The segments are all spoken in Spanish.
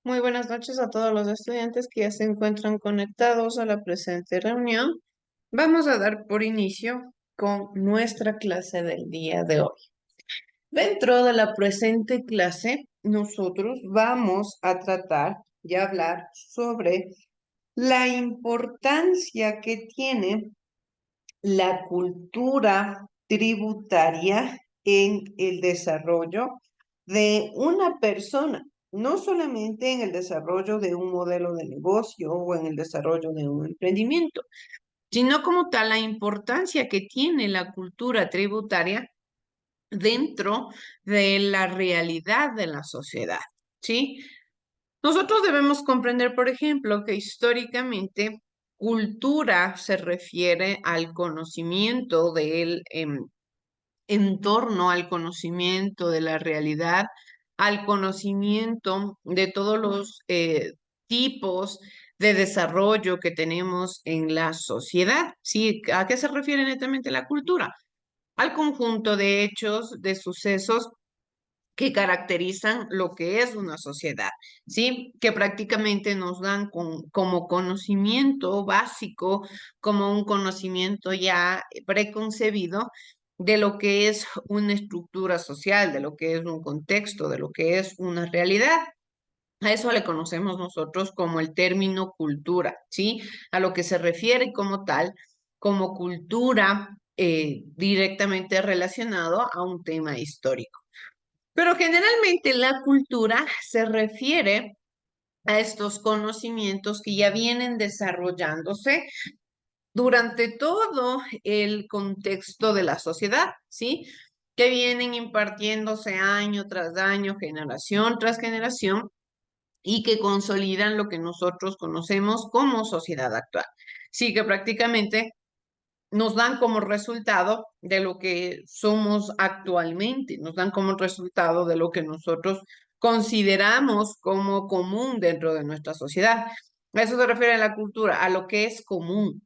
Muy buenas noches a todos los estudiantes que ya se encuentran conectados a la presente reunión. Vamos a dar por inicio con nuestra clase del día de hoy. Dentro de la presente clase, nosotros vamos a tratar y hablar sobre la importancia que tiene la cultura tributaria en el desarrollo de una persona, no solamente en el desarrollo de un modelo de negocio o en el desarrollo de un emprendimiento, sino como tal la importancia que tiene la cultura tributaria dentro de la realidad de la sociedad, ¿sí? Nosotros debemos comprender, por ejemplo, que históricamente cultura se refiere al conocimiento del entorno, al conocimiento de la realidad, al conocimiento de todos los tipos de desarrollo que tenemos en la sociedad. ¿Sí? ¿A qué se refiere netamente la cultura? Al conjunto de hechos, de sucesos que caracterizan lo que es una sociedad, ¿sí? Que prácticamente nos dan como conocimiento básico, como un conocimiento ya preconcebido de lo que es una estructura social, de lo que es un contexto, de lo que es una realidad. A eso le conocemos nosotros como el término cultura, ¿sí? A lo que se refiere como tal, como cultura directamente relacionado a un tema histórico. Pero generalmente la cultura se refiere a estos conocimientos que ya vienen desarrollándose durante todo el contexto de la sociedad, ¿sí? Que vienen impartiéndose año tras año, generación tras generación, y que consolidan lo que nosotros conocemos como sociedad actual. Sí, que prácticamente nos dan como resultado de lo que somos actualmente, nos dan como resultado de lo que nosotros consideramos como común dentro de nuestra sociedad. A eso se refiere a la cultura, a lo que es común,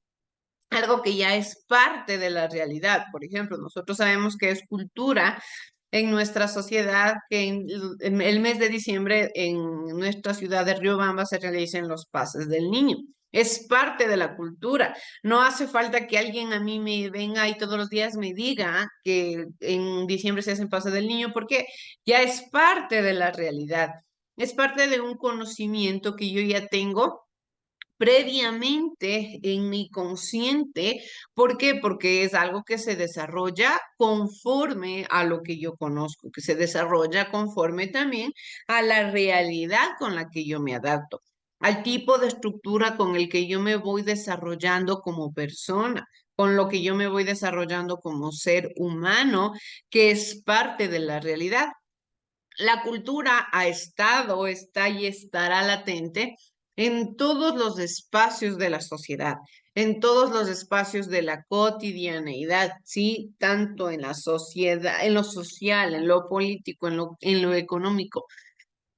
algo que ya es parte de la realidad. Por ejemplo, nosotros sabemos que es cultura en nuestra sociedad que en el mes de diciembre en nuestra ciudad de Riobamba se realicen los pases del niño. Es parte de la cultura. No hace falta que alguien a mí me venga y todos los días me diga que en diciembre se hacen pases del niño, porque ya es parte de la realidad. Es parte de un conocimiento que yo ya tengo previamente en mi consciente. ¿Por qué? Porque es algo que se desarrolla conforme a lo que yo conozco, que se desarrolla conforme también a la realidad con la que yo me adapto, al tipo de estructura con el que yo me voy desarrollando como persona, con lo que yo me voy desarrollando como ser humano, que es parte de la realidad. La cultura ha estado, está y estará latente en todos los espacios de la sociedad, en todos los espacios de la cotidianeidad, ¿sí? Tanto en la sociedad, en lo social, en lo político, en lo económico.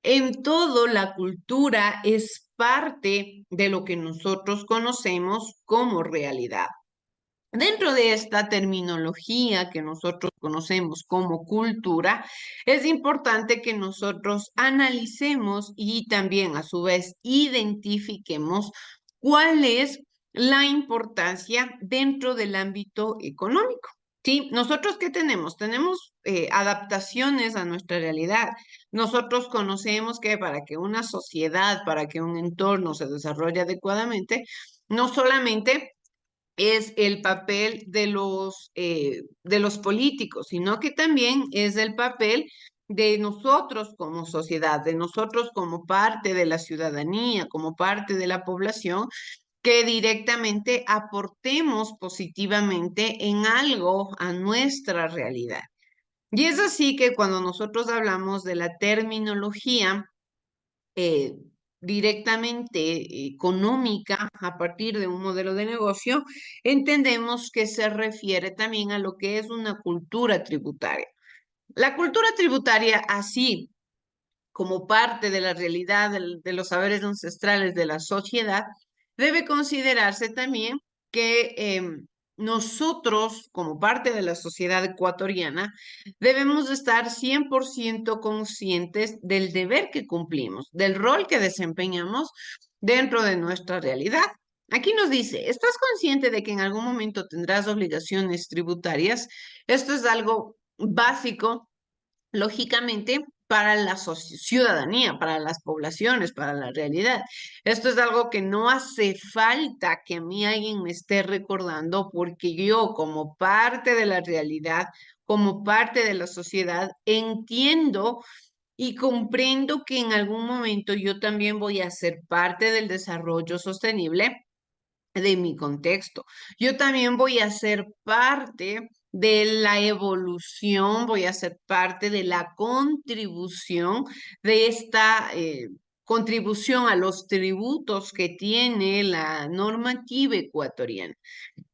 En todo, la cultura es parte de lo que nosotros conocemos como realidad. Dentro de esta terminología que nosotros conocemos como cultura, es importante que nosotros analicemos y también a su vez identifiquemos cuál es la importancia dentro del ámbito económico. ¿Sí? ¿Nosotros qué tenemos? Tenemos adaptaciones a nuestra realidad. Nosotros conocemos que para que una sociedad, para que un entorno se desarrolle adecuadamente, no solamente es el papel de los políticos, sino que también es el papel de nosotros como sociedad, de nosotros como parte de la ciudadanía, como parte de la población, que directamente aportemos positivamente en algo a nuestra realidad. Y es así que cuando nosotros hablamos de la terminología, eh, directamente económica a partir de un modelo de negocio, entendemos que se refiere también a lo que es una cultura tributaria. La cultura tributaria, así como parte de la realidad de los saberes ancestrales de la sociedad, debe considerarse también que nosotros, como parte de la sociedad ecuatoriana, debemos de estar 100% conscientes del deber que cumplimos, del rol que desempeñamos dentro de nuestra realidad. Aquí nos dice, ¿estás consciente de que en algún momento tendrás obligaciones tributarias? Esto es algo básico, lógicamente, para la ciudadanía, para las poblaciones, para la realidad. Esto es algo que no hace falta que a mí alguien me esté recordando porque yo como parte de la realidad, como parte de la sociedad, entiendo y comprendo que en algún momento yo también voy a ser parte del desarrollo sostenible de mi contexto. Yo también voy a ser parte de la evolución, voy a ser parte de la contribución de esta contribución a los tributos que tiene la normativa ecuatoriana.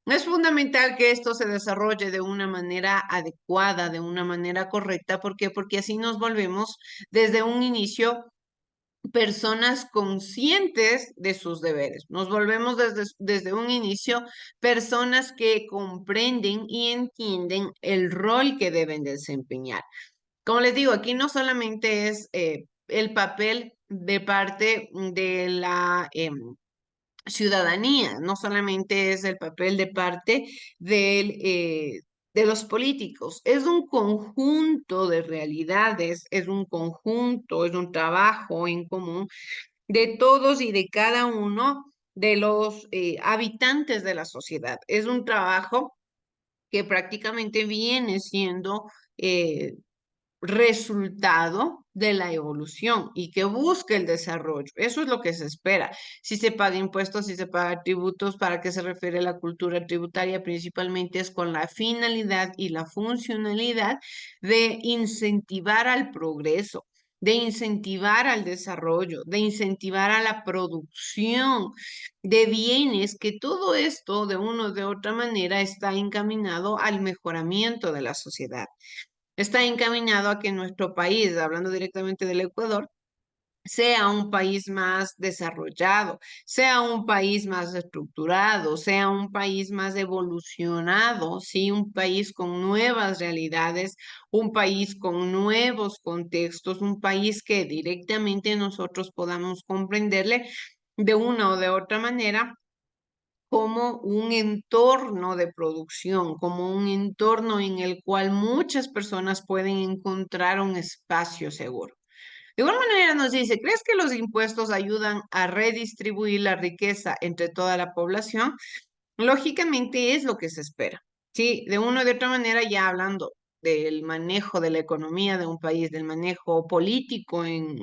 Es fundamental que esto se desarrolle de una manera adecuada, de una manera correcta. ¿Por qué? Porque así nos volvemos desde un inicio personas conscientes de sus deberes. Nos volvemos desde un inicio personas que comprenden y entienden el rol que deben desempeñar. Como les digo, aquí no solamente es el papel de parte de la ciudadanía, no solamente es el papel de parte de los políticos, es un conjunto de realidades, es un conjunto, es un trabajo en común de todos y de cada uno de los habitantes de la sociedad. Es un trabajo que prácticamente viene siendo eh, resultado de la evolución y que busque el desarrollo. Eso es lo que se espera. Si se paga impuestos, si se paga tributos, ¿para qué se refiere la cultura tributaria? Principalmente es con la finalidad y la funcionalidad de incentivar al progreso, de incentivar al desarrollo, de incentivar a la producción de bienes, que todo esto de una o de otra manera está encaminado al mejoramiento de la sociedad, está encaminado a que nuestro país, hablando directamente del Ecuador, sea un país más desarrollado, sea un país más estructurado, sea un país más evolucionado, sí, un país con nuevas realidades, un país con nuevos contextos, un país que directamente nosotros podamos comprenderle de una o de otra manera como un entorno de producción, como un entorno en el cual muchas personas pueden encontrar un espacio seguro. De igual manera nos dice, ¿crees que los impuestos ayudan a redistribuir la riqueza entre toda la población? Lógicamente es lo que se espera. Sí, de una o de otra manera, ya hablando del manejo de la economía de un país, del manejo político en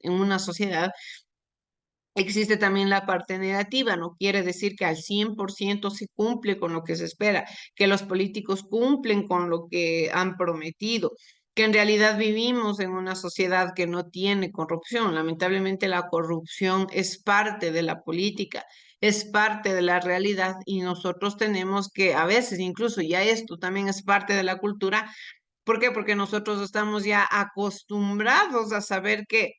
una sociedad, existe también la parte negativa. No quiere decir que al 100% se cumple con lo que se espera, que los políticos cumplen con lo que han prometido, que en realidad vivimos en una sociedad que no tiene corrupción. Lamentablemente la corrupción es parte de la política, es parte de la realidad y nosotros tenemos que, a veces incluso ya esto también es parte de la cultura. ¿Por qué? Porque nosotros estamos ya acostumbrados a saber que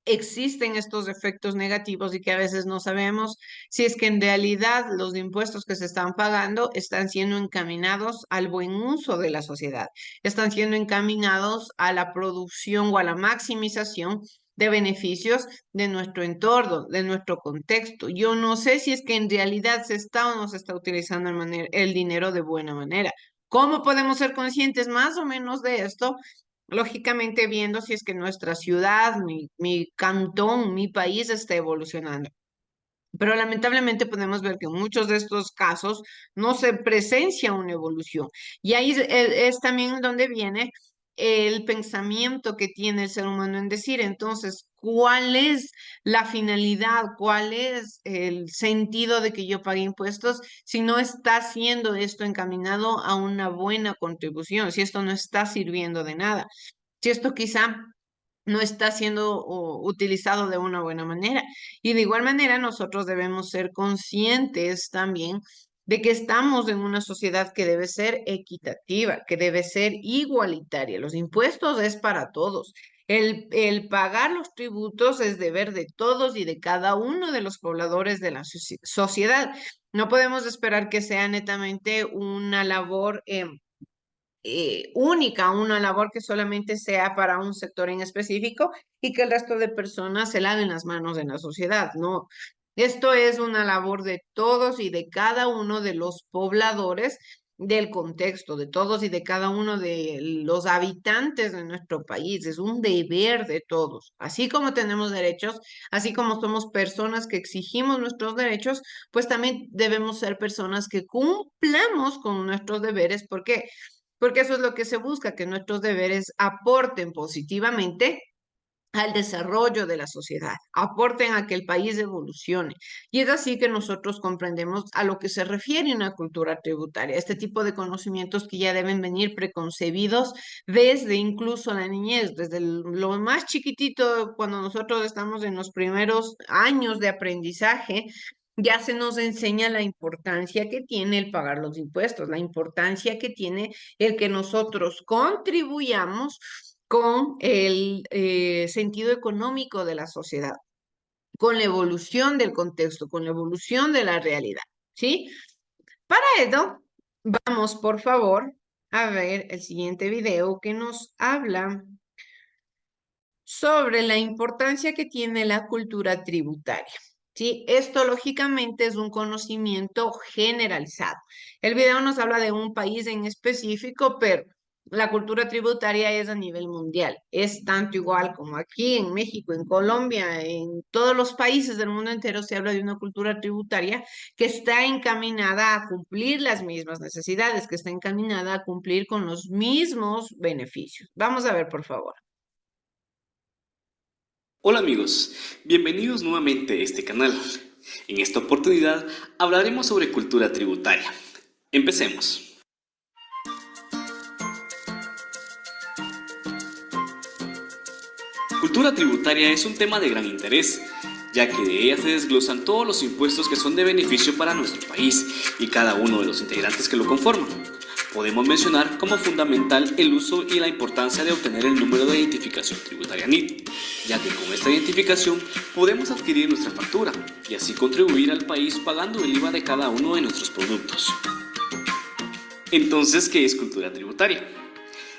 existen estos efectos negativos y que a veces no sabemos si es que en realidad los impuestos que se están pagando están siendo encaminados al buen uso de la sociedad, están siendo encaminados a la producción o a la maximización de beneficios de nuestro entorno, de nuestro contexto. Yo no sé si es que en realidad se está o no se está utilizando el dinero de buena manera. ¿Cómo podemos ser conscientes más o menos de esto? Lógicamente viendo si es que nuestra ciudad, mi cantón, mi país está evolucionando. Pero lamentablemente podemos ver que en muchos de estos casos no se presencia una evolución. Y ahí es también donde viene el pensamiento que tiene el ser humano en decir, entonces, ¿cuál es la finalidad? ¿Cuál es el sentido de que yo pague impuestos si no está siendo esto encaminado a una buena contribución, si esto no está sirviendo de nada? Si esto quizá no está siendo utilizado de una buena manera. Y de igual manera nosotros debemos ser conscientes también de que estamos en una sociedad que debe ser equitativa, que debe ser igualitaria. Los impuestos es para todos. El pagar los tributos es deber de todos y de cada uno de los pobladores de la sociedad. No podemos esperar que sea netamente una labor única, una labor que solamente sea para un sector en específico y que el resto de personas se laven las manos en la sociedad. No, esto es una labor de todos y de cada uno de los pobladores del contexto, de todos y de cada uno de los habitantes de nuestro país. Es un deber de todos. Así como tenemos derechos, así como somos personas que exigimos nuestros derechos, pues también debemos ser personas que cumplamos con nuestros deberes. ¿Por qué? Porque eso es lo que se busca, que nuestros deberes aporten positivamente al desarrollo de la sociedad, aporten a que el país evolucione. Y es así que nosotros comprendemos a lo que se refiere una cultura tributaria, este tipo de conocimientos que ya deben venir preconcebidos desde incluso la niñez, desde lo más chiquitito, cuando nosotros estamos en los primeros años de aprendizaje, ya se nos enseña la importancia que tiene el pagar los impuestos, la importancia que tiene el que nosotros contribuyamos con el sentido económico de la sociedad, con la evolución del contexto, con la evolución de la realidad, ¿sí? Para ello, vamos por favor a ver el siguiente video que nos habla sobre la importancia que tiene la cultura tributaria. ¿Sí? Esto lógicamente es un conocimiento generalizado. El video nos habla de un país en específico, pero la cultura tributaria es a nivel mundial. Es tanto igual como aquí en México, en Colombia, en todos los países del mundo entero se habla de una cultura tributaria que está encaminada a cumplir las mismas necesidades, que está encaminada a cumplir con los mismos beneficios. Vamos a ver, por favor. Hola amigos, bienvenidos nuevamente a este canal. En esta oportunidad hablaremos sobre cultura tributaria. Empecemos. Cultura tributaria es un tema de gran interés, ya que de ella se desglosan todos los impuestos que son de beneficio para nuestro país y cada uno de los integrantes que lo conforman. Podemos mencionar como fundamental el uso y la importancia de obtener el número de identificación tributaria NIT, ya que con esta identificación podemos adquirir nuestra factura y así contribuir al país pagando el IVA de cada uno de nuestros productos. Entonces, ¿qué es cultura tributaria?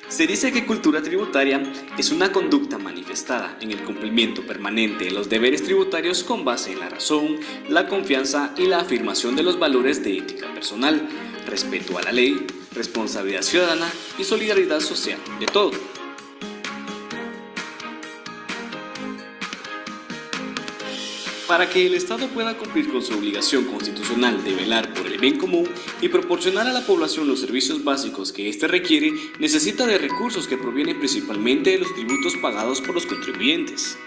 Se dice que cultura tributaria es una conducta manifestada en el cumplimiento permanente de los deberes tributarios con base en la razón, la confianza y la afirmación de los valores de ética personal, respeto a la ley, responsabilidad ciudadana y solidaridad social de todo. Para que el Estado pueda cumplir con su obligación constitucional de velar por el bien común y proporcionar a la población los servicios básicos que éste requiere, necesita de recursos que provienen principalmente de los tributos pagados por los contribuyentes.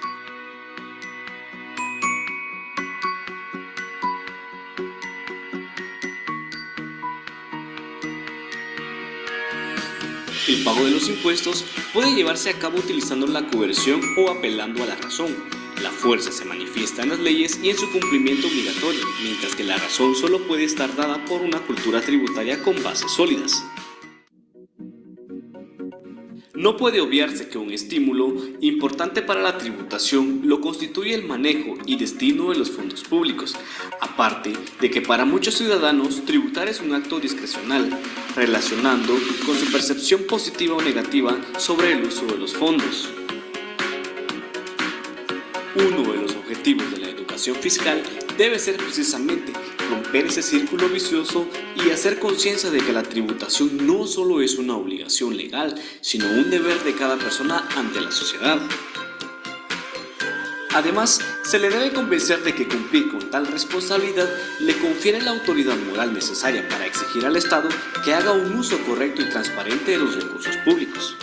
El pago de los impuestos puede llevarse a cabo utilizando la coerción o apelando a la razón. La fuerza se manifiesta en las leyes y en su cumplimiento obligatorio, mientras que la razón solo puede estar dada por una cultura tributaria con bases sólidas. No puede obviarse que un estímulo importante para la tributación lo constituye el manejo y destino de los fondos públicos, aparte de que para muchos ciudadanos tributar es un acto discrecional, relacionando con su percepción positiva o negativa sobre el uso de los fondos. Uno de los objetivos de la educación fiscal debe ser precisamente romper ese círculo vicioso y hacer conciencia de que la tributación no solo es una obligación legal, sino un deber de cada persona ante la sociedad. Además, se le debe convencer de que cumplir con tal responsabilidad le confiere la autoridad moral necesaria para exigir al Estado que haga un uso correcto y transparente de los recursos públicos.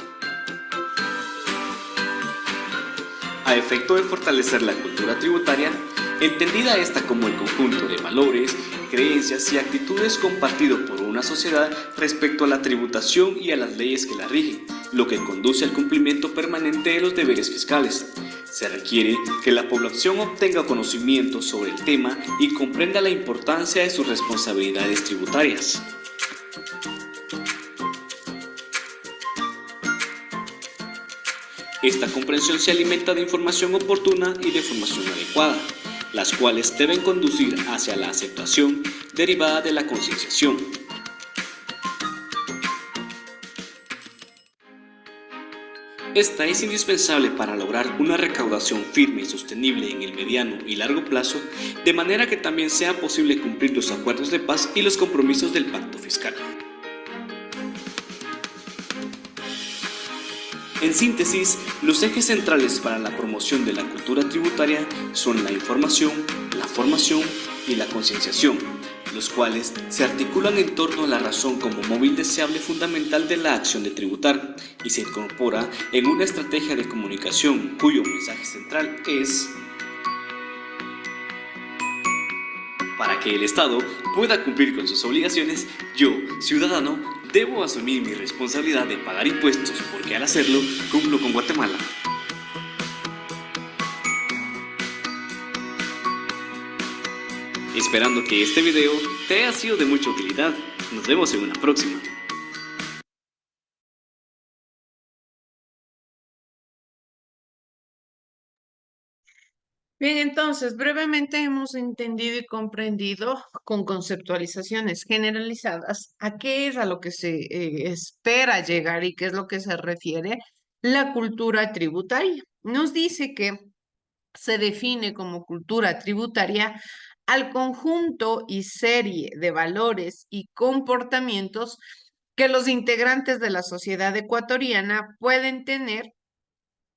A efecto de fortalecer la cultura tributaria, entendida esta como el conjunto de valores, creencias y actitudes compartido por una sociedad respecto a la tributación y a las leyes que la rigen, lo que conduce al cumplimiento permanente de los deberes fiscales. Se requiere que la población obtenga conocimiento sobre el tema y comprenda la importancia de sus responsabilidades tributarias. Esta comprensión se alimenta de información oportuna y de formación adecuada, las cuales deben conducir hacia la aceptación derivada de la concienciación. Esta es indispensable para lograr una recaudación firme y sostenible en el mediano y largo plazo, de manera que también sea posible cumplir los acuerdos de paz y los compromisos del pacto fiscal. En síntesis, los ejes centrales para la promoción de la cultura tributaria son la información, la formación y la concienciación, los cuales se articulan en torno a la razón como móvil deseable fundamental de la acción de tributar y se incorpora en una estrategia de comunicación cuyo mensaje central es: para que el Estado pueda cumplir con sus obligaciones, yo, ciudadano, debo asumir mi responsabilidad de pagar impuestos porque al hacerlo cumplo con Guatemala. Esperando que este video te haya sido de mucha utilidad. Nos vemos en una próxima. Bien, entonces, brevemente hemos entendido y comprendido con conceptualizaciones generalizadas a qué es a lo que se espera llegar y qué es lo que se refiere la cultura tributaria. Nos dice que se define como cultura tributaria al conjunto y serie de valores y comportamientos que los integrantes de la sociedad ecuatoriana pueden tener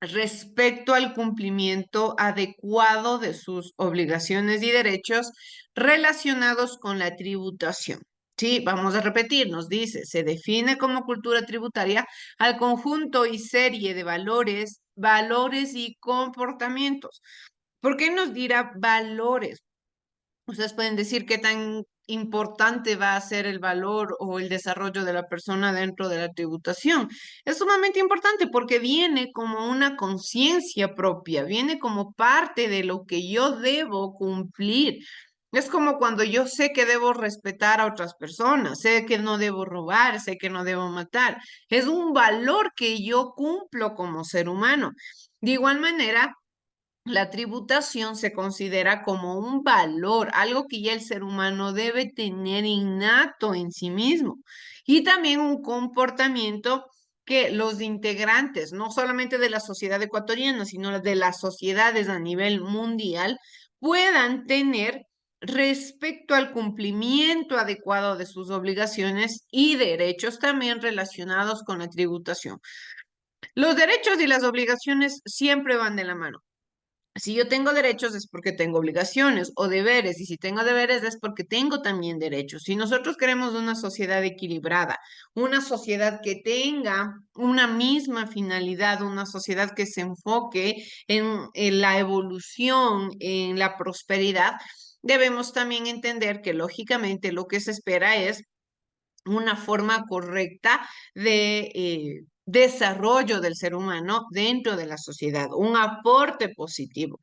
respecto al cumplimiento adecuado de sus obligaciones y derechos relacionados con la tributación. Sí, vamos a repetir, nos dice, se define como cultura tributaria al conjunto y serie de valores, valores y comportamientos. ¿Por qué nos dirá valores? Ustedes pueden decir qué tan importante va a ser el valor o el desarrollo de la persona dentro de la tributación. Es sumamente importante porque viene como una conciencia propia, viene como parte de lo que yo debo cumplir. Es como cuando yo sé que debo respetar a otras personas, sé que no debo robar, sé que no debo matar. Es un valor que yo cumplo como ser humano. De igual manera, la tributación se considera como un valor, algo que ya el ser humano debe tener innato en sí mismo y también un comportamiento que los integrantes, no solamente de la sociedad ecuatoriana, sino de las sociedades a nivel mundial, puedan tener respecto al cumplimiento adecuado de sus obligaciones y derechos también relacionados con la tributación. Los derechos y las obligaciones siempre van de la mano. Si yo tengo derechos es porque tengo obligaciones o deberes, y si tengo deberes es porque tengo también derechos. Si nosotros queremos una sociedad equilibrada, una sociedad que tenga una misma finalidad, una sociedad que se enfoque en la evolución, en la prosperidad, debemos también entender que lógicamente lo que se espera es una forma correcta de desarrollo del ser humano dentro de la sociedad, un aporte positivo.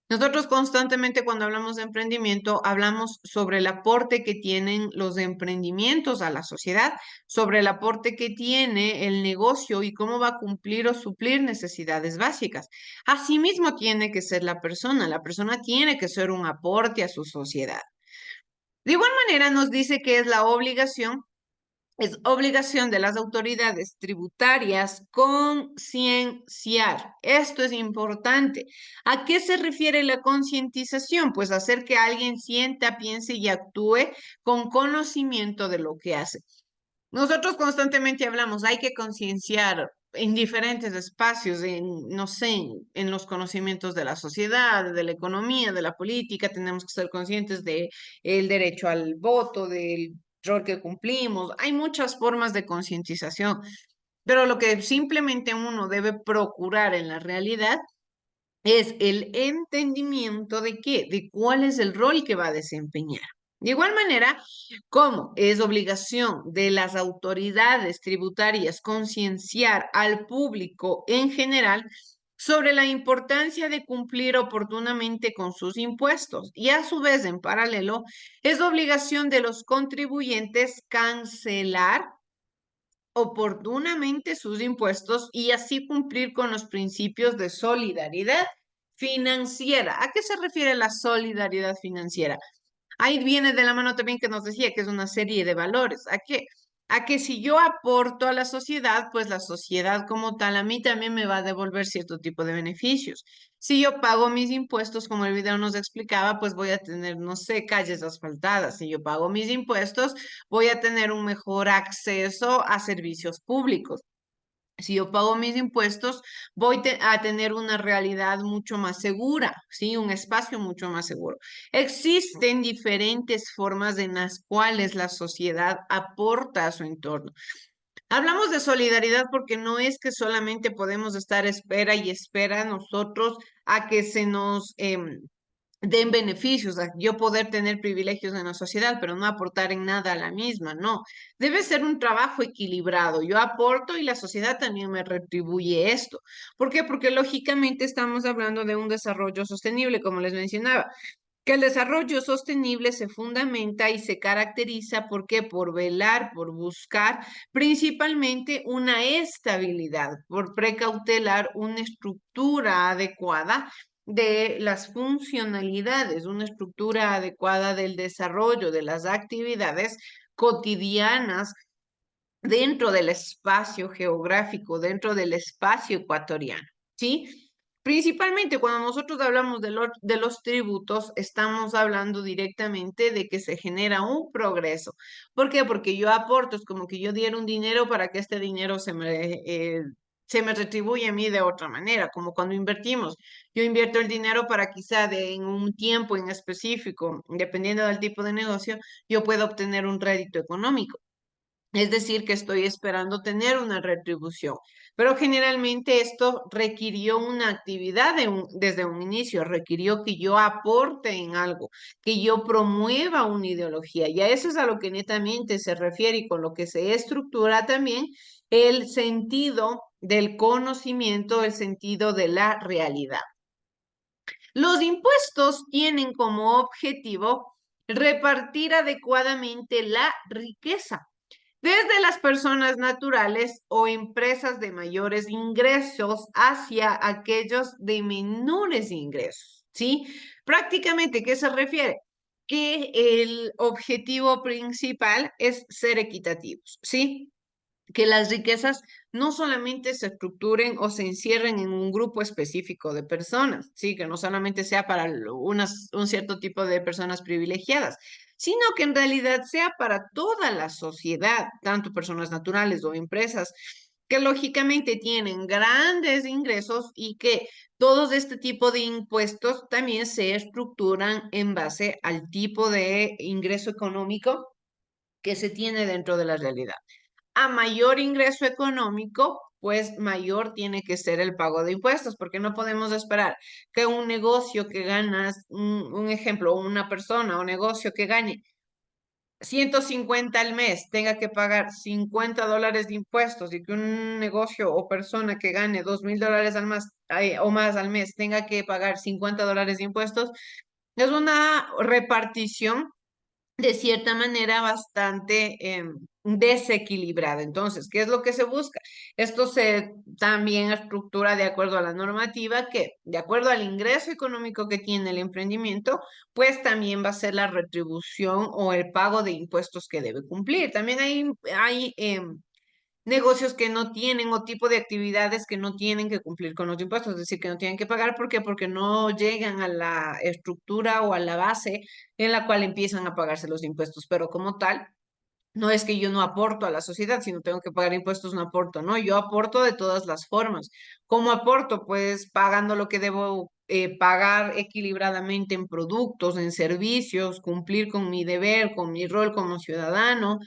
Nosotros constantemente cuando hablamos de emprendimiento hablamos sobre el aporte que tienen los emprendimientos a la sociedad, sobre el aporte que tiene el negocio y cómo va a cumplir o suplir necesidades básicas. Asimismo tiene que ser la persona tiene que ser un aporte a su sociedad. De igual manera nos dice que es obligación de las autoridades tributarias concienciar. Esto es importante. ¿A qué se refiere la concientización? Pues hacer que alguien sienta, piense y actúe con conocimiento de lo que hace. Nosotros constantemente hablamos, hay que concienciar en diferentes espacios, no sé, en los conocimientos de la sociedad, de la economía, de la política, tenemos que ser conscientes de el derecho al voto, del rol que cumplimos. Hay muchas formas de concientización, pero lo que simplemente uno debe procurar en la realidad es el entendimiento de qué, de cuál es el rol que va a desempeñar. De igual manera, como es obligación de las autoridades tributarias concienciar al público en general sobre la importancia de cumplir oportunamente con sus impuestos y a su vez, en paralelo, es obligación de los contribuyentes cancelar oportunamente sus impuestos y así cumplir con los principios de solidaridad financiera. ¿A qué se refiere la solidaridad financiera? Ahí viene de la mano también que nos decía que es una serie de valores. ¿A qué? A que si yo aporto a la sociedad, pues la sociedad como tal a mí también me va a devolver cierto tipo de beneficios. Si yo pago mis impuestos, como el video nos explicaba, pues voy a tener, no sé, calles asfaltadas. Si yo pago mis impuestos, voy a tener un mejor acceso a servicios públicos. Si yo pago mis impuestos, a tener una realidad mucho más segura, ¿sí? Un espacio mucho más seguro. Existen diferentes formas en las cuales la sociedad aporta a su entorno. Hablamos de solidaridad porque no es que solamente podemos estar espera y espera nosotros a que se nos den beneficios, a yo poder tener privilegios en la sociedad, pero no aportar en nada a la misma, no. Debe ser un trabajo equilibrado. Yo aporto y la sociedad también me retribuye esto. ¿Por qué? Porque lógicamente estamos hablando de un desarrollo sostenible, como les mencionaba, que el desarrollo sostenible se fundamenta y se caracteriza, ¿por qué? Por velar, por buscar principalmente una estabilidad, por precautelar una estructura adecuada de las funcionalidades, una estructura adecuada del desarrollo de las actividades cotidianas dentro del espacio geográfico, dentro del espacio ecuatoriano, ¿sí? Principalmente cuando nosotros hablamos de los tributos, estamos hablando directamente de que se genera un progreso. ¿Por qué? Porque yo aporto, es como que yo diera un dinero para que este dinero se me retribuye a mí de otra manera, como cuando invertimos. Yo invierto el dinero para quizá en un tiempo en específico, dependiendo del tipo de negocio, yo puedo obtener un rédito económico. Es decir, que estoy esperando tener una retribución. Pero generalmente esto requirió una actividad desde un inicio, requirió que yo aporte en algo, que yo promueva una ideología. Y a eso es a lo que netamente se refiere y con lo que se estructura también el sentido del conocimiento, el sentido de la realidad. Los impuestos tienen como objetivo repartir adecuadamente la riqueza desde las personas naturales o empresas de mayores ingresos hacia aquellos de menores ingresos, ¿sí? Prácticamente, ¿qué se refiere? Que el objetivo principal es ser equitativos, ¿sí? Que las riquezas no solamente se estructuren o se encierren en un grupo específico de personas, sí, que no solamente sea para un cierto tipo de personas privilegiadas, sino que en realidad sea para toda la sociedad, tanto personas naturales o empresas que lógicamente tienen grandes ingresos y que todos este tipo de impuestos también se estructuran en base al tipo de ingreso económico que se tiene dentro de la realidad. A mayor ingreso económico, pues mayor tiene que ser el pago de impuestos, porque no podemos esperar que un negocio que ganas, un ejemplo, una persona o negocio que gane 150 al mes tenga que pagar $50 de impuestos y que un negocio o persona que gane $2,000 al mes o más al mes tenga que pagar $50 de impuestos, es una repartición de cierta manera bastante desequilibrada. Entonces, ¿qué es lo que se busca? Esto se también estructura de acuerdo a la normativa que, de acuerdo al ingreso económico que tiene el emprendimiento, pues también va a ser la retribución o el pago de impuestos que debe cumplir. También hay negocios que no tienen o tipo de actividades que no tienen que cumplir con los impuestos, es decir, que no tienen que pagar. ¿Por qué? Porque no llegan a la estructura o a la base en la cual empiezan a pagarse los impuestos, pero como tal, no es que yo no aporto a la sociedad, si no tengo que pagar impuestos, no aporto, no, yo aporto de todas las formas. ¿Cómo aporto? Pues pagando lo que debo pagar equilibradamente en productos, en servicios, cumplir con mi deber, con mi rol como ciudadano.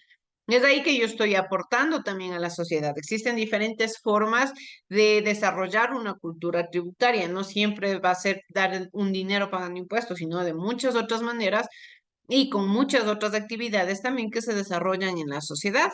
Es ahí que yo estoy aportando también a la sociedad. Existen diferentes formas de desarrollar una cultura tributaria. No siempre va a ser dar un dinero pagando impuestos, sino de muchas otras maneras y con muchas otras actividades también que se desarrollan en la sociedad.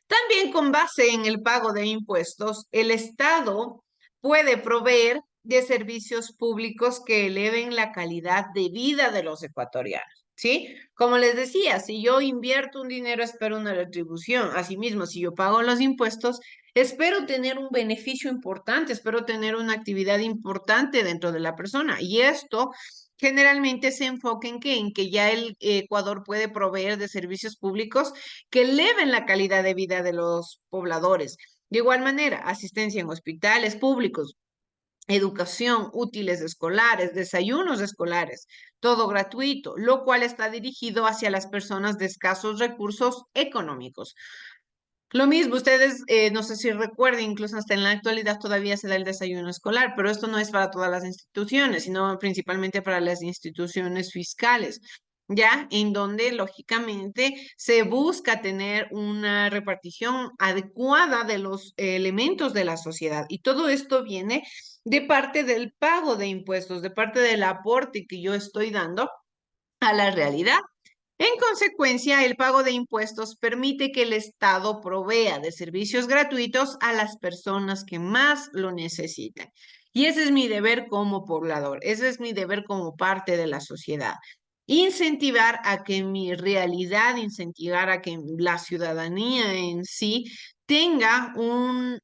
También con base en el pago de impuestos, el Estado puede proveer de servicios públicos que eleven la calidad de vida de los ecuatorianos. ¿sí? Como les decía, si yo invierto un dinero, espero una retribución. Asimismo, si yo pago los impuestos, espero tener un beneficio importante, espero tener una actividad importante dentro de la persona. Y esto generalmente se enfoca en que ya el Ecuador puede proveer de servicios públicos que eleven la calidad de vida de los pobladores. De igual manera, asistencia en hospitales públicos, educación, útiles escolares, desayunos escolares, todo gratuito, lo cual está dirigido hacia las personas de escasos recursos económicos. Lo mismo, ustedes, no sé si recuerden, incluso hasta en la actualidad todavía se da el desayuno escolar, pero esto no es para todas las instituciones, sino principalmente para las instituciones fiscales, ¿ya? En donde, lógicamente, se busca tener una repartición adecuada de los elementos de la sociedad. Y todo esto viene de parte del pago de impuestos, de parte del aporte que yo estoy dando a la realidad. En consecuencia, el pago de impuestos permite que el Estado provea de servicios gratuitos a las personas que más lo necesitan. Y ese es mi deber como poblador, ese es mi deber como parte de la sociedad. Incentivar a que mi realidad, incentivar a que la ciudadanía en sí tenga un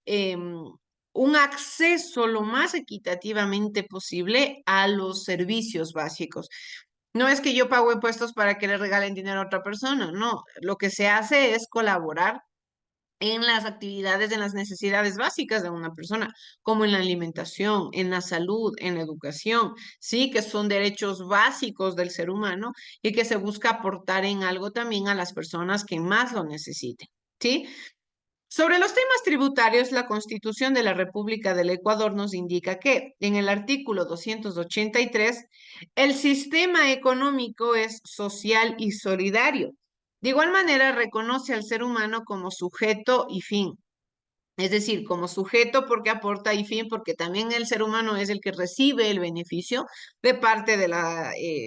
acceso lo más equitativamente posible a los servicios básicos. No es que yo pago impuestos para que le regalen dinero a otra persona, no. Lo que se hace es colaborar en las actividades, en las necesidades básicas de una persona, como en la alimentación, en la salud, en la educación, sí, que son derechos básicos del ser humano y que se busca aportar en algo también a las personas que más lo necesiten, ¿sí? Sobre los temas tributarios, la Constitución de la República del Ecuador nos indica que en el artículo 283, el sistema económico es social y solidario. De igual manera, reconoce al ser humano como sujeto y fin. Es decir, como sujeto porque aporta y fin porque también el ser humano es el que recibe el beneficio de parte de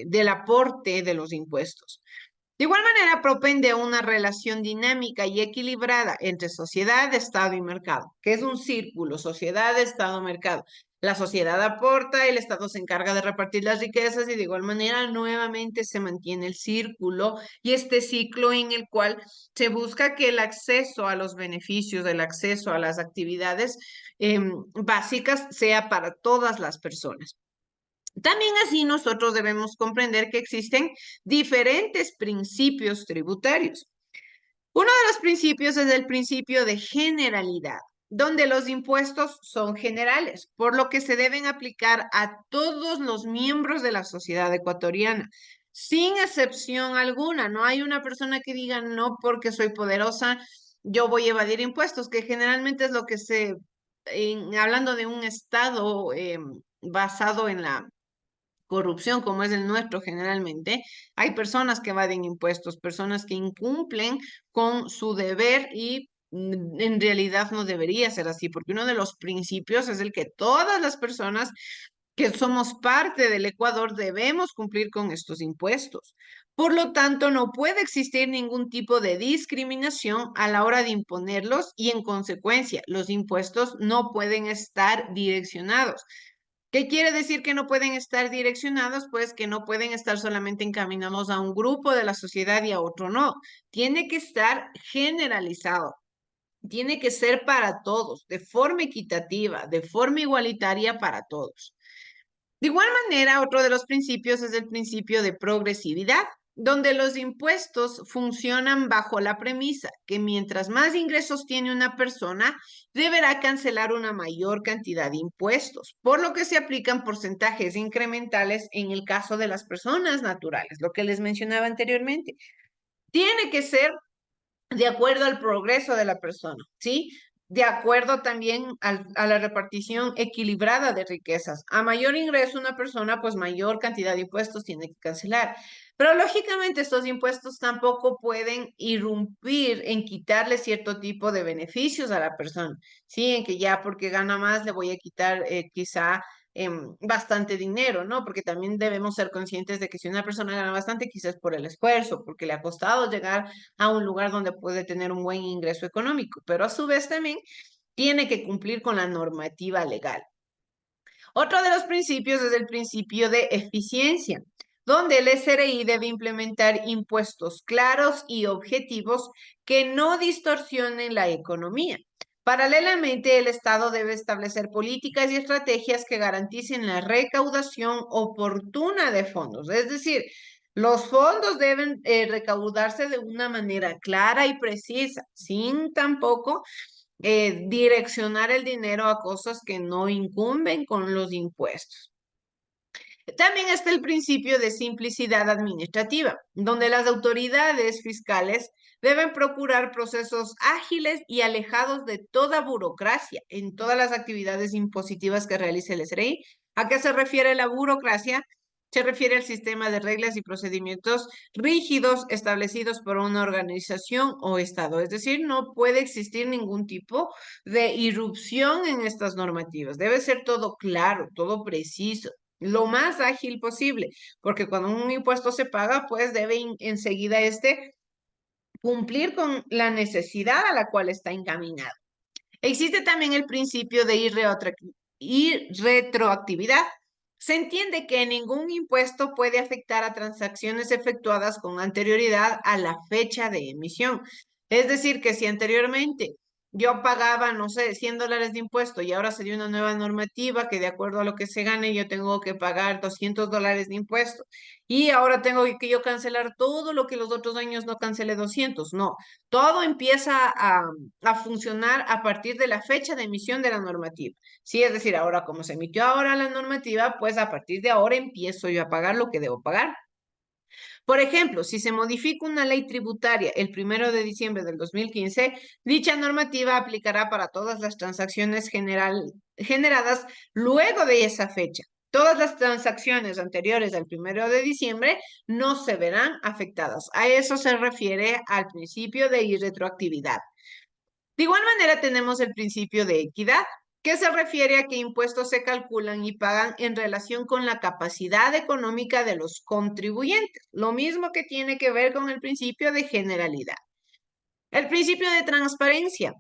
del aporte de los impuestos. De igual manera, propende a una relación dinámica y equilibrada entre sociedad, Estado y mercado, que es un círculo, sociedad, Estado, mercado. La sociedad aporta, el Estado se encarga de repartir las riquezas y de igual manera nuevamente se mantiene el círculo y este ciclo en el cual se busca que el acceso a los beneficios, el acceso a las actividades básicas sea para todas las personas. También así nosotros debemos comprender que existen diferentes principios tributarios. Uno de los principios es el principio de generalidad, donde los impuestos son generales, por lo que se deben aplicar a todos los miembros de la sociedad ecuatoriana, sin excepción alguna. No hay una persona que diga, no, porque soy poderosa, yo voy a evadir impuestos, que generalmente es lo que hablando de un estado basado en la corrupción como es el nuestro generalmente, hay personas que evaden impuestos, personas que incumplen con su deber y en realidad no debería ser así, porque uno de los principios es el que todas las personas que somos parte del Ecuador debemos cumplir con estos impuestos. Por lo tanto, no puede existir ningún tipo de discriminación a la hora de imponerlos y en consecuencia, los impuestos no pueden estar direccionados. ¿Qué quiere decir que no pueden estar direccionados? Pues que no pueden estar solamente encaminados a un grupo de la sociedad y a otro no. Tiene que estar generalizado. Tiene que ser para todos, de forma equitativa, de forma igualitaria para todos. De igual manera, otro de los principios es el principio de progresividad, donde los impuestos funcionan bajo la premisa que mientras más ingresos tiene una persona, deberá cancelar una mayor cantidad de impuestos, por lo que se aplican porcentajes incrementales en el caso de las personas naturales, lo que les mencionaba anteriormente. Tiene que ser de acuerdo al progreso de la persona, ¿sí? De acuerdo también a la repartición equilibrada de riquezas. A mayor ingreso una persona, pues mayor cantidad de impuestos tiene que cancelar. Pero lógicamente estos impuestos tampoco pueden irrumpir en quitarle cierto tipo de beneficios a la persona, ¿sí? En que ya porque gana más le voy a quitar quizá bastante dinero, ¿no? Porque también debemos ser conscientes de que si una persona gana bastante, quizás por el esfuerzo, porque le ha costado llegar a un lugar donde puede tener un buen ingreso económico, pero a su vez también tiene que cumplir con la normativa legal. Otro de los principios es el principio de eficiencia. donde el SRI debe implementar impuestos claros y objetivos que no distorsionen la economía. Paralelamente, el Estado debe establecer políticas y estrategias que garanticen la recaudación oportuna de fondos. Es decir, los fondos deben recaudarse de una manera clara y precisa, sin tampoco direccionar el dinero a cosas que no incumben con los impuestos. También está el principio de simplicidad administrativa, donde las autoridades fiscales deben procurar procesos ágiles y alejados de toda burocracia en todas las actividades impositivas que realice el SRI. ¿A qué se refiere la burocracia? Se refiere al sistema de reglas y procedimientos rígidos establecidos por una organización o Estado. Es decir, no puede existir ningún tipo de irrupción en estas normativas. Debe ser todo claro, todo preciso, lo más ágil posible, porque cuando un impuesto se paga, pues debe enseguida cumplir con la necesidad a la cual está encaminado. Existe también el principio de irretroactividad. Se entiende que ningún impuesto puede afectar a transacciones efectuadas con anterioridad a la fecha de emisión. Es decir, que si anteriormente yo pagaba, no sé, $100 de impuesto y ahora se dio una nueva normativa que de acuerdo a lo que se gane yo tengo que pagar $200 de impuesto y ahora tengo que yo cancelar todo lo que los otros años no cancelé 200. No, todo empieza a funcionar a partir de la fecha de emisión de la normativa. Sí, es decir, ahora como se emitió ahora la normativa, pues a partir de ahora empiezo yo a pagar lo que debo pagar. Por ejemplo, si se modifica una ley tributaria el 1 de diciembre del 2015, dicha normativa aplicará para todas las transacciones generadas luego de esa fecha. Todas las transacciones anteriores al 1 de diciembre no se verán afectadas. A eso se refiere al principio de irretroactividad. De igual manera tenemos el principio de equidad, que se refiere a que impuestos se calculan y pagan en relación con la capacidad económica de los contribuyentes, lo mismo que tiene que ver con el principio de generalidad. El principio de transparencia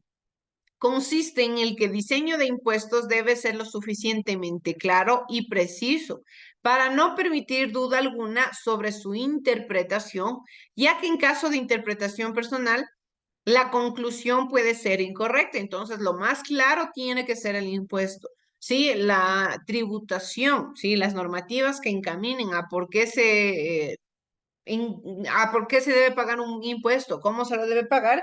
consiste en el que el diseño de impuestos debe ser lo suficientemente claro y preciso para no permitir duda alguna sobre su interpretación, ya que en caso de interpretación personal, la conclusión puede ser incorrecta. Entonces, lo más claro tiene que ser el impuesto. Sí, la tributación, sí, las normativas que encaminen a a por qué se debe pagar un impuesto, cómo se lo debe pagar.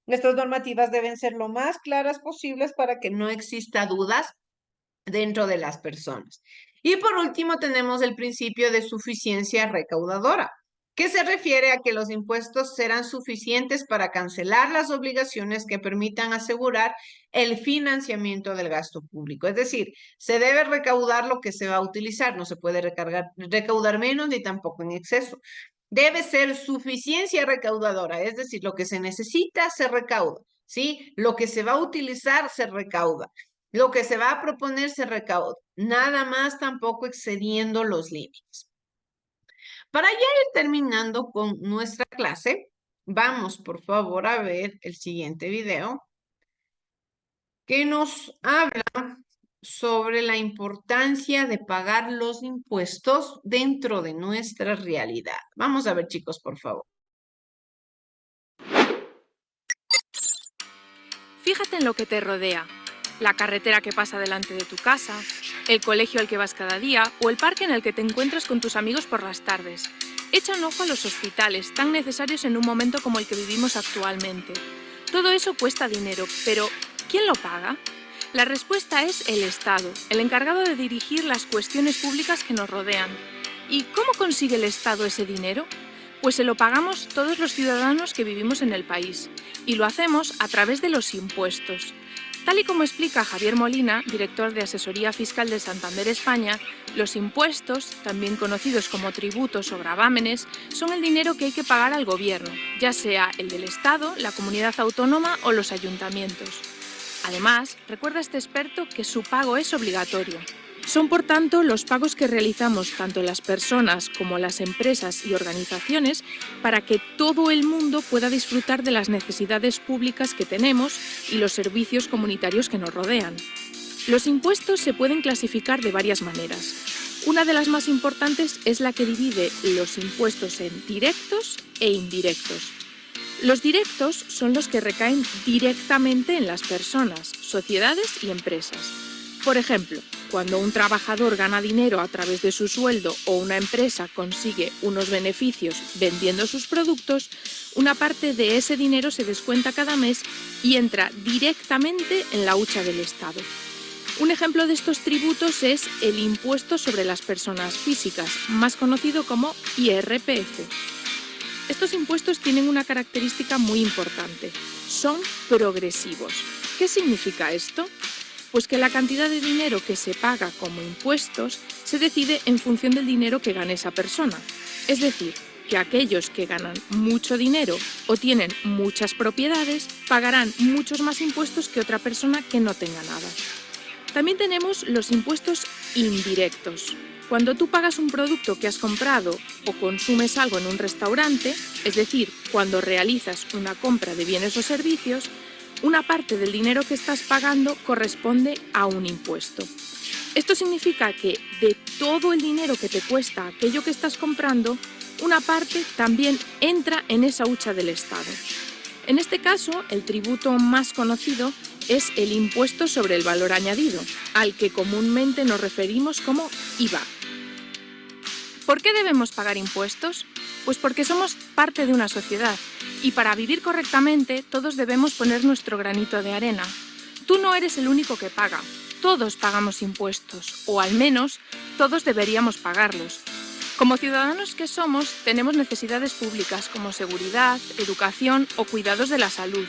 Estas normativas deben ser lo más claras posibles para que no exista dudas dentro de las personas. Y por último, tenemos el principio de suficiencia recaudadora, que se refiere a que los impuestos serán suficientes para cancelar las obligaciones que permitan asegurar el financiamiento del gasto público. Es decir, se debe recaudar lo que se va a utilizar, no se puede recaudar menos ni tampoco en exceso. Debe ser suficiencia recaudadora, es decir, lo que se necesita se recauda, ¿sí? Lo que se va a utilizar se recauda. Lo que se va a proponer se recauda, nada más tampoco excediendo los límites. Para ya ir terminando con nuestra clase, vamos por favor a ver el siguiente video que nos habla sobre la importancia de pagar los impuestos dentro de nuestra realidad. Vamos a ver, chicos, por favor. Fíjate en lo que te rodea. La carretera que pasa delante de tu casa, el colegio al que vas cada día o el parque en el que te encuentras con tus amigos por las tardes. Echa un ojo a los hospitales, tan necesarios en un momento como el que vivimos actualmente. Todo eso cuesta dinero, pero ¿quién lo paga? La respuesta es el Estado, el encargado de dirigir las cuestiones públicas que nos rodean. ¿Y cómo consigue el Estado ese dinero? Pues se lo pagamos todos los ciudadanos que vivimos en el país, y lo hacemos a través de los impuestos. Tal y como explica Javier Molina, director de Asesoría Fiscal de Santander España, los impuestos, también conocidos como tributos o gravámenes, son el dinero que hay que pagar al gobierno, ya sea el del Estado, la comunidad autónoma o los ayuntamientos. Además, recuerda este experto que su pago es obligatorio. Son, por tanto, los pagos que realizamos tanto las personas como las empresas y organizaciones para que todo el mundo pueda disfrutar de las necesidades públicas que tenemos y los servicios comunitarios que nos rodean. Los impuestos se pueden clasificar de varias maneras. Una de las más importantes es la que divide los impuestos en directos e indirectos. Los directos son los que recaen directamente en las personas, sociedades y empresas. Por ejemplo, cuando un trabajador gana dinero a través de su sueldo o una empresa consigue unos beneficios vendiendo sus productos, una parte de ese dinero se descuenta cada mes y entra directamente en la hucha del Estado. Un ejemplo de estos tributos es el impuesto sobre las personas físicas, más conocido como IRPF. Estos impuestos tienen una característica muy importante. Son progresivos. ¿Qué significa esto? Pues que la cantidad de dinero que se paga como impuestos se decide en función del dinero que gane esa persona. Es decir, que aquellos que ganan mucho dinero o tienen muchas propiedades pagarán muchos más impuestos que otra persona que no tenga nada. También tenemos los impuestos indirectos. Cuando tú pagas un producto que has comprado o consumes algo en un restaurante, es decir, cuando realizas una compra de bienes o servicios, una parte del dinero que estás pagando corresponde a un impuesto. Esto significa que de todo el dinero que te cuesta aquello que estás comprando, una parte también entra en esa hucha del Estado. En este caso, el tributo más conocido es el impuesto sobre el valor añadido, al que comúnmente nos referimos como IVA. ¿Por qué debemos pagar impuestos? Pues porque somos parte de una sociedad y para vivir correctamente todos debemos poner nuestro granito de arena. Tú no eres el único que paga, todos pagamos impuestos, o al menos todos deberíamos pagarlos. Como ciudadanos que somos, tenemos necesidades públicas como seguridad, educación o cuidados de la salud,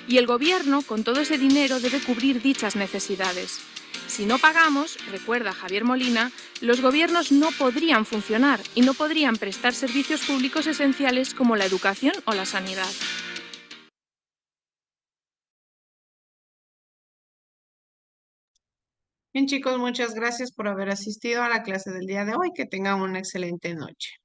y el gobierno, con todo ese dinero, debe cubrir dichas necesidades. Si no pagamos, recuerda Javier Molina, los gobiernos no podrían funcionar y no podrían prestar servicios públicos esenciales como la educación o la sanidad. Bien, chicos, muchas gracias por haber asistido a la clase del día de hoy. Que tengan una excelente noche.